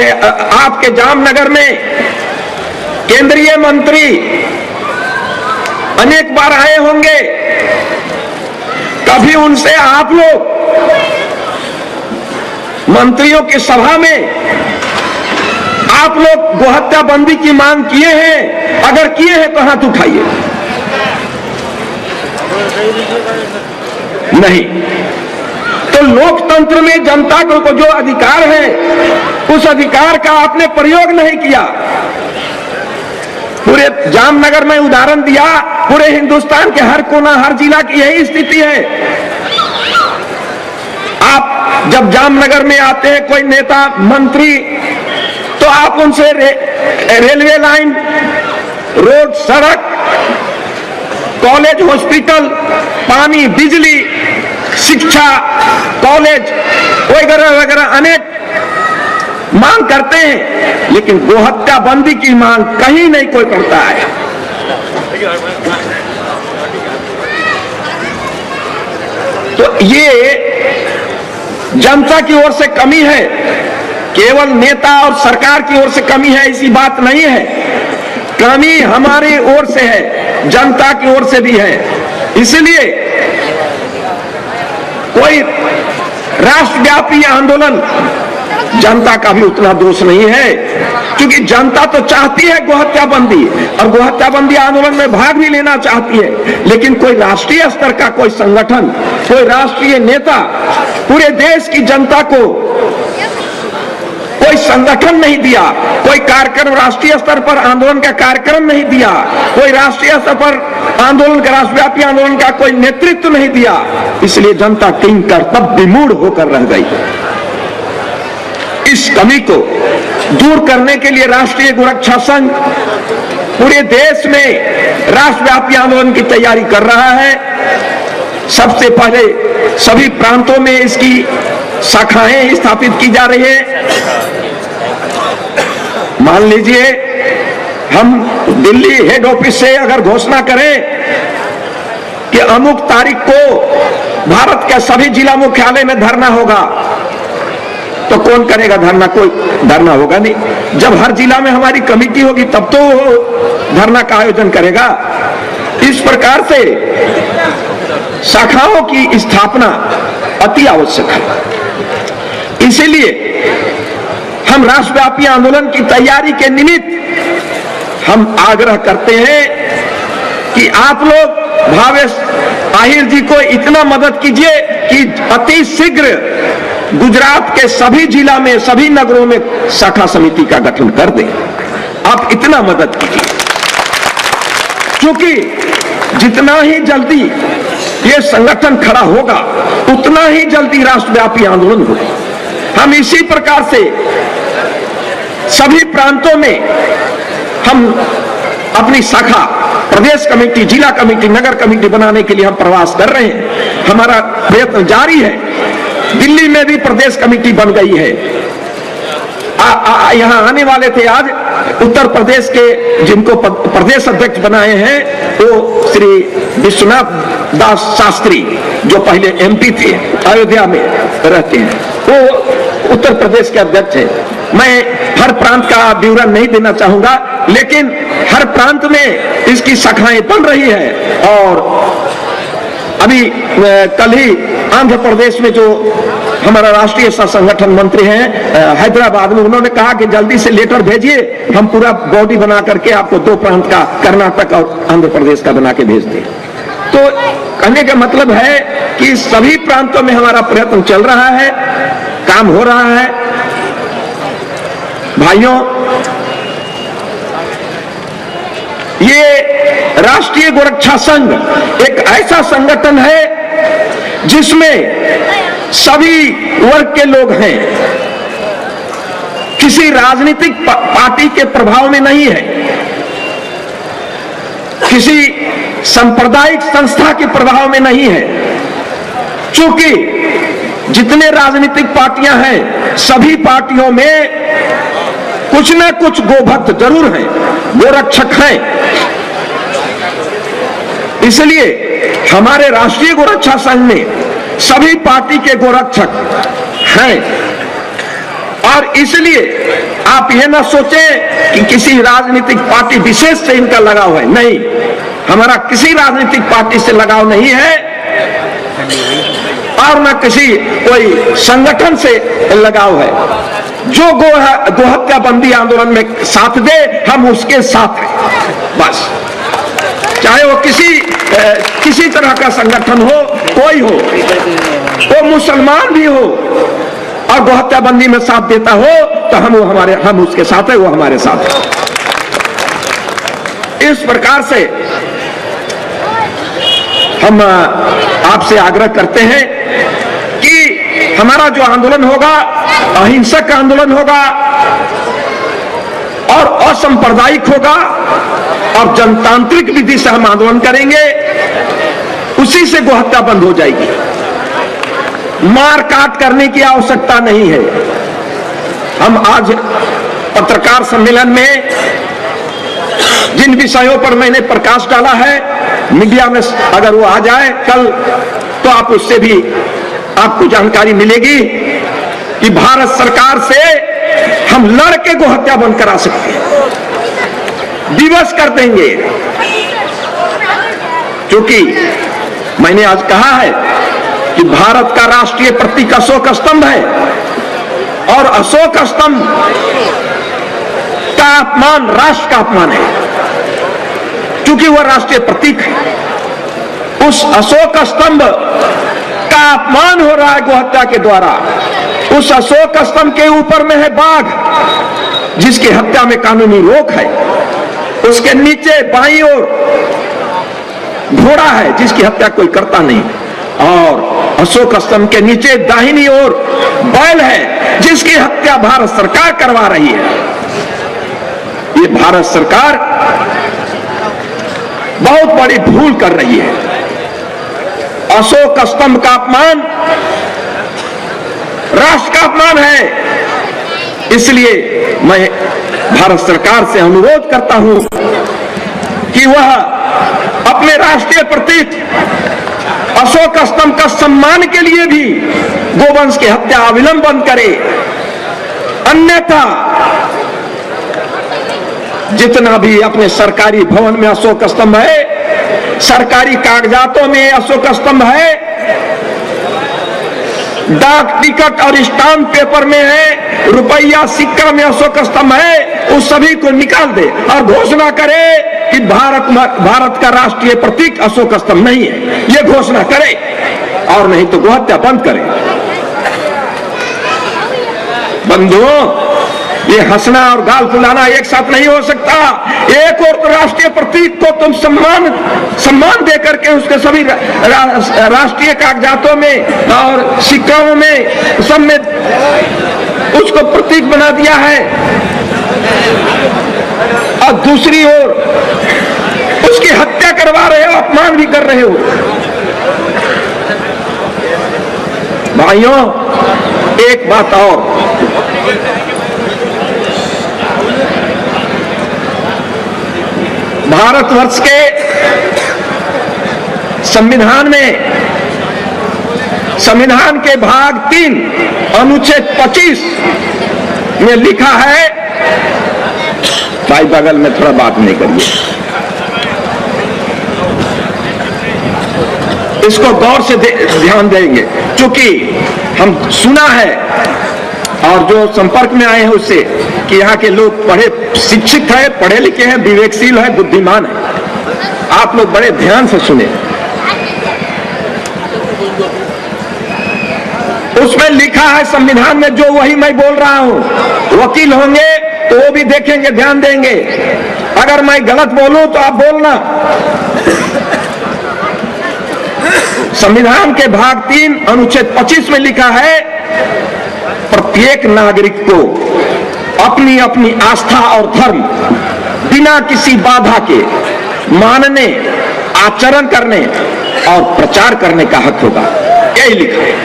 आपके जामनगर में केंद्रीय मंत्री अनेक बार आए होंगे, कभी उनसे आप लोग मंत्रियों की सभा में आप लोग गोहत्या बंदी की मांग किए हैं? अगर किए हैं तो हाथ उठाइए। नहीं। तो लोकतंत्र में जनता को जो अधिकार है, उस अधिकार का आपने प्रयोग नहीं किया। पूरे जामनगर में उदाहरण दिया, पूरे हिंदुस्तान के हर कोना, हर जिला की यही स्थिति है। आप जब जामनगर में आते हैं कोई नेता मंत्री, तो आप उनसे रेलवे लाइन, रोड, सड़क, कॉलेज, हॉस्पिटल, पानी, बिजली, शिक्षा, कॉलेज वगैरह वगैरह अनेक मांग करते हैं, लेकिन गोहत्या बंदी की मांग कहीं नहीं कोई करता है। तो ये जनता की ओर से कमी है, केवल नेता और सरकार की ओर से कमी है ऐसी बात नहीं है। कमी हमारी ओर से है, जनता की ओर से भी है। इसलिए कोई राष्ट्रव्यापी आंदोलन, जनता का भी उतना दोष नहीं है, क्योंकि जनता तो चाहती है गोहत्या बंदी, और गोहत्या बंदी आंदोलन में भाग भी लेना चाहती है, लेकिन कोई राष्ट्रीय स्तर का कोई संगठन, कोई राष्ट्रीय नेता पूरे देश की जनता को कोई संगठन नहीं दिया, कोई कार्यक्रम राष्ट्रीय स्तर पर आंदोलन का कार्यक्रम नहीं दिया, कोई राष्ट्रीय स्तर पर आंदोलन का, राष्ट्रव्यापी आंदोलन का कोई नेतृत्व नहीं दिया। इसलिए जनता किंकर तब विमूढ़ होकर रह गई। इस कमी को दूर करने के लिए राष्ट्रीय गोरक्षा संघ पूरे देश में राष्ट्रव्यापी आंदोलन की तैयारी कर रहा है। सबसे पहले सभी प्रांतों में इसकी शाखाएं स्थापित की जा रही है। मान लीजिए हम दिल्ली हेड ऑफिस से अगर घोषणा करें कि अमुक तारीख को भारत के सभी जिला मुख्यालय में धरना होगा, तो कौन करेगा धरना? कोई धरना होगा नहीं। जब हर जिला में हमारी कमेटी होगी तब तो धरना का आयोजन करेगा। इस प्रकार से शाखाओं की स्थापना अति आवश्यक है। इसीलिए हम राष्ट्रव्यापी आंदोलन की तैयारी के निमित्त हम आग्रह करते हैं कि आप लोग भावेश आहिर जी को इतना मदद कीजिए कि अति शीघ्र गुजरात के सभी जिला में, सभी नगरों में शाखा समिति का गठन कर दें। आप इतना मदद कीजिए, क्योंकि जितना ही जल्दी ये संगठन खड़ा होगा, उतना ही जल्दी राष्ट्रव्यापी आंदोलन होगा। हम इसी प्रकार से सभी प्रांतों में हम अपनी शाखा, प्रदेश कमेटी, जिला कमेटी, नगर कमेटी बनाने के लिए हम प्रयास कर रहे हैं। हमारा प्रयत्न जारी है। दिल्ली में भी प्रदेश कमेटी बन गई है। यहाँ आने वाले थे आज उत्तर प्रदेश के, जिनको प्रदेश अध्यक्ष बनाए हैं, वो श्री विश्वनाथ दास शास्त्री, जो पहले एमपी थे, अयोध्या में रहते हैं, वो उत्तर प्रदेश के अध्यक्ष हैं। मैं हर प्रांत का विवरण नहीं देना चाहूंगा, लेकिन हर प्रांत में इसकी शाखाएं बन रही है। और अभी कल ही आंध्र प्रदेश में जो हमारा राष्ट्रीय संगठन मंत्री हैं हैदराबाद में, उन्होंने कहा कि जल्दी से लेटर भेजिए, हम पूरा बॉडी बना करके आपको 2 प्रांत का, कर्नाटक और आंध्र प्रदेश का बना के भेज दें। तो कहने का मतलब है कि सभी प्रांतों में हमारा प्रयत्न चल रहा है, काम हो रहा है। भाइयों, ये राष्ट्रीय गोरक्षा संघ एक ऐसा संगठन है जिसमें सभी वर्ग के लोग हैं, किसी राजनीतिक पार्टी के प्रभाव में नहीं है, किसी सांप्रदायिक संस्था के प्रभाव में नहीं है। क्योंकि जितने राजनीतिक पार्टियां हैं, सभी पार्टियों में कुछ ना कुछ गोभक्त जरूर हैं, गोरक्षक हैं। इसलिए हमारे राष्ट्रीय गोरक्षा संघ में सभी पार्टी के गोरक्षक हैं। और इसलिए आप ये ना सोचें कि किसी राजनीतिक पार्टी विशेष से इनका लगाव है। नहीं, हमारा किसी राजनीतिक पार्टी से लगाव नहीं है और न किसी कोई संगठन से लगाव है। जो गोहत्या बंदी आंदोलन में साथ दे, हम उसके साथ हैं बस। चाहे वो किसी तरह का संगठन हो, कोई हो, वो मुसलमान भी हो और गोहत्या बंदी में साथ देता हो तो हम उसके साथ है, वो हमारे साथ है। इस प्रकार से हम आपसे आग्रह करते हैं कि हमारा जो आंदोलन होगा अहिंसक आंदोलन होगा और असंप्रदायिक होगा और जनतांत्रिक विधि से हम आंदोलन करेंगे। उसी से गोहत्या बंद हो जाएगी। मार काट करने की आवश्यकता नहीं है। हम आज पत्रकार सम्मेलन में जिन विषयों पर मैंने प्रकाश डाला है, मीडिया में अगर वो आ जाए कल, तो आप उससे भी आपको जानकारी मिलेगी कि भारत सरकार से हम लड़के गोहत्या बंद करा सकते हैं, दिवस कर देंगे। क्योंकि मैंने आज कहा है कि भारत का राष्ट्रीय प्रतीक अशोक स्तंभ है और अशोक स्तंभ का अपमान राष्ट्र का अपमान है, क्योंकि वह राष्ट्रीय प्रतीक है। उस अशोक स्तंभ का अपमान हो रहा है गोहत्या के द्वारा। उस अशोक स्तंभ के ऊपर में है बाघ, जिसकी हत्या में कानूनी रोक है। उसके नीचे बाईं ओर घोड़ा है, जिसकी हत्या कोई करता नहीं। और अशोक स्तंभ के नीचे दाहिनी ओर बैल है, जिसकी हत्या भारत सरकार करवा रही है। ये भारत सरकार बहुत बड़ी भूल कर रही है। अशोक स्तंभ का अपमान राष्ट्र का अपमान है। इसलिए मैं भारत सरकार से अनुरोध करता हूं कि वह अपने राष्ट्रीय प्रतीक अशोक स्तंभ का सम्मान के लिए भी गोवंश की हत्या अविलंब बंद करे। अन्यथा जितना भी अपने सरकारी भवन में अशोक स्तंभ है, सरकारी कागजातों में अशोक स्तंभ है, डाक टिकट और स्टाम्प पेपर में है, रुपया सिक्का में अशोक स्तंभ है, उस सभी को निकाल दे और घोषणा करे कि भारत का राष्ट्रीय प्रतीक अशोक स्तंभ नहीं है। ये घोषणा करे, और नहीं तो गोहत्या बंद करे। बंधुओं, ये हंसना और गाल फुलाना एक साथ नहीं हो सकता। एक और तो राष्ट्रीय प्रतीक को तुम सम्मान दे करके उसके सभी राष्ट्रीय कागजातों में और सिक्कों में सब में उसको प्रतीक बना दिया है, और दूसरी ओर उसकी हत्या करवा रहे हो, अपमान भी कर रहे हो। भाइयों, एक बात और, भारतवर्ष के संविधान में, संविधान के भाग 3 अनुच्छेद 25 में लिखा है, भाई बगल में थोड़ा बात नहीं करिए, इसको गौर से ध्यान देंगे, क्योंकि हम सुना है और जो संपर्क में आए हैं उससे कि यहाँ के लोग शिक्षित है, पढ़े लिखे हैं, विवेकशील है, बुद्धिमान है। आप लोग बड़े ध्यान से सुने। उसमें लिखा है संविधान में, जो वही मैं बोल रहा हूं। वकील होंगे तो वो भी देखेंगे, ध्यान देंगे। अगर मैं गलत बोलूं तो आप बोलना। संविधान के भाग 3 अनुच्छेद 25 में लिखा है, प्रत्येक नागरिक को अपनी अपनी आस्था और धर्म बिना किसी बाधा के मानने, आचरण करने और प्रचार करने का हक होगा। यही लिखा है।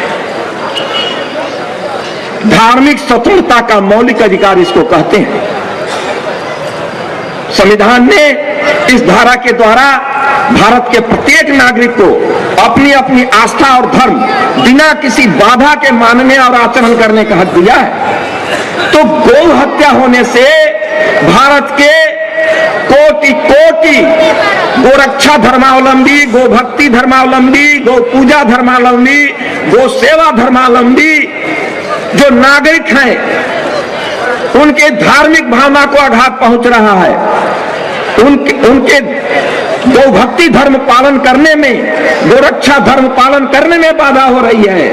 धार्मिक स्वतंत्रता का मौलिक अधिकार इसको कहते हैं। संविधान ने इस धारा के द्वारा भारत के प्रत्येक नागरिक को अपनी अपनी आस्था और धर्म बिना किसी बाधा के मानने और आचरण करने का हक दिया है। तो गौ हत्या होने से भारत के कोटि कोटि गोरक्षा धर्मावलंबी, गो भक्ति धर्मावलंबी, गो पूजा धर्मावलंबी, गो सेवा धर्मावलंबी जो नागरिक हैं, उनके धार्मिक भावना को आघात पहुंच रहा है। उनके गो भक्ति धर्म पालन करने में, गोरक्षा धर्म पालन करने में बाधा हो रही है।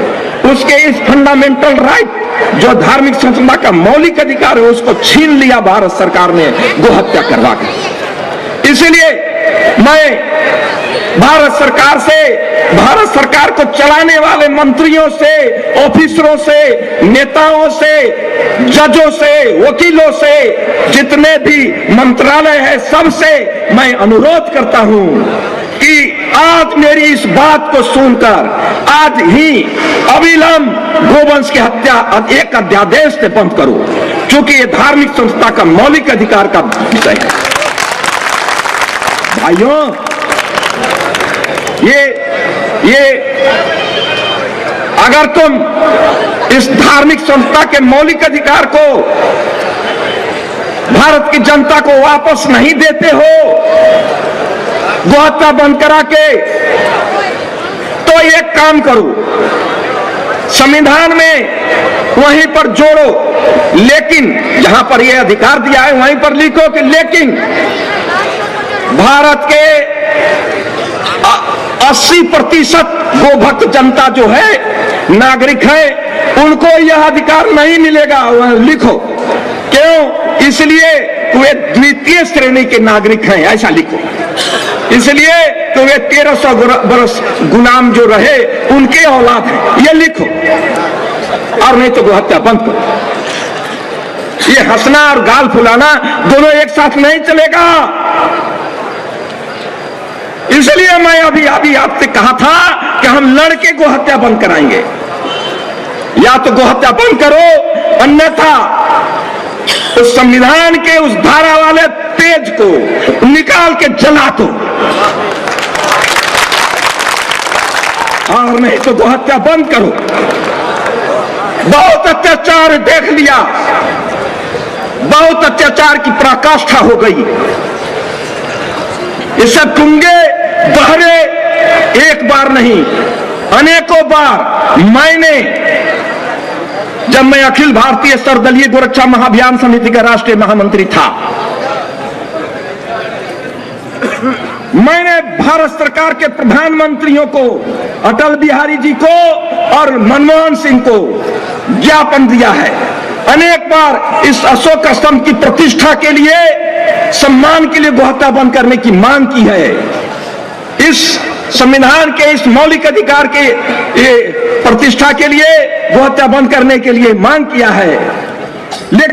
उसके इस फंडामेंटल राइट जो धार्मिक संस्था का मौलिक अधिकार है, उसको छीन लिया भारत सरकार ने गो हत्या करवा कर। इसलिए मैं भारत सरकार को चलाने वाले मंत्रियों से, ऑफिसरों से, नेताओं से, जजों से, वकीलों से, जितने भी मंत्रालय है, सबसे मैं अनुरोध करता हूं कि आज मेरी इस बात को सुनकर आज ही अविलंब गोवंश की हत्या एक अध्यादेश से बंद करो, क्योंकि ये धार्मिक संस्था का मौलिक अधिकार का विषय है। भाइयों, ये अगर तुम इस धार्मिक संस्था के मौलिक अधिकार को भारत की जनता को वापस नहीं देते हो गो हत्या बंद करा के, तो एक काम करो, संविधान में वहीं पर जोड़ो, लेकिन जहां पर यह अधिकार दिया है वहीं पर लिखो कि लेकिन भारत के 80% गोभक्त जनता जो है, नागरिक है, उनको यह अधिकार नहीं मिलेगा। लिखो क्यों? इसलिए वे द्वितीय श्रेणी के नागरिक हैं, ऐसा लिखो। इसलिए तो वे 1300 बरस गुलाम जो रहे उनके औलाद हैं, ये लिखो। और नहीं तो गो हत्या बंद करो। ये हंसना और गाल फुलाना दोनों एक साथ नहीं चलेगा। इसलिए मैं अभी आपसे कहा था कि हम लड़के गो हत्या बंद कराएंगे। या तो गो हत्या बंद करो, अन्यथा उस संविधान के उस धारा वाले पेज को निकाल के जला दो, और नहीं तो गो हत्या बंद करो। बहुत अत्याचार देख लिया, बहुत अत्याचार की पराकाष्ठा हो गई। इससे गूंगे बहरे एक बार नहीं, अनेकों बार मैंने, जब मैं अखिल भारतीय सर्वदलीय गोरक्षा महाअभियान समिति का राष्ट्रीय महामंत्री था, मैंने भारत सरकार के प्रधानमंत्रियों को, अटल बिहारी जी को और मनमोहन सिंह को ज्ञापन दिया है। अनेक बार इस अशोक स्तंभ की प्रतिष्ठा के लिए, सम्मान के लिए गो हत्या बंद करने की मांग की है। इस संविधान के इस मौलिक अधिकार के प्रतिष्ठा के लिए गो हत्या बंद करने के लिए मांग किया है। लेकिन